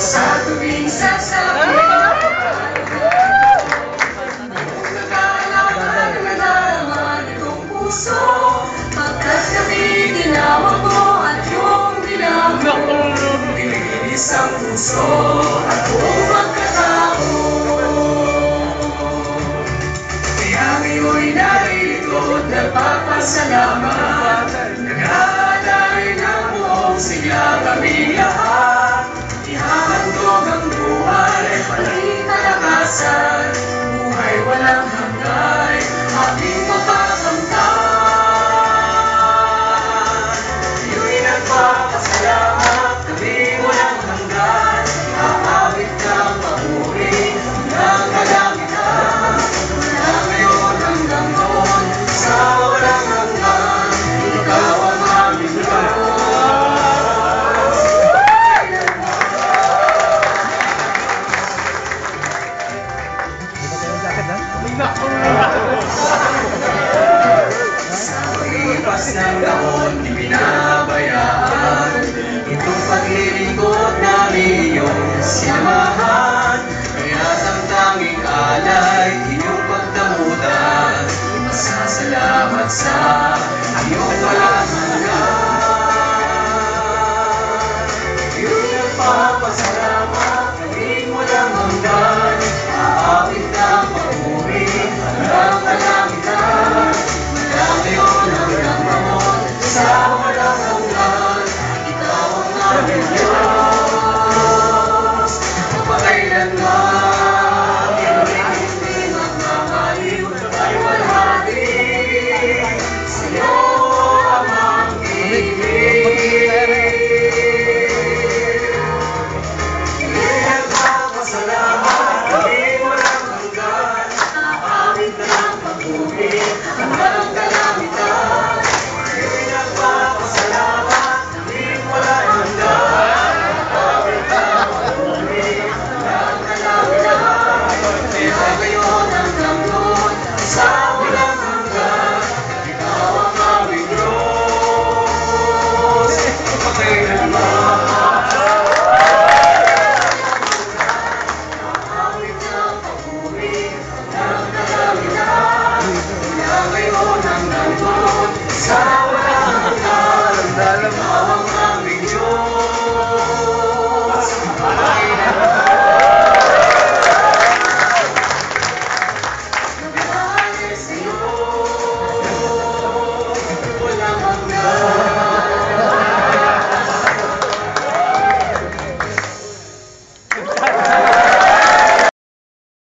Sa tuwing sasabi pagkat kami tinawag mo at yung bilang mo pinigilis ang puso at buong magkatao. Kaya ngayon'y narito at nagpapasalamat, nag-aalay ng buong sigla kami lahat. Ihahandog ang buhay, paling kalakasan, buhay walang hanggan, aming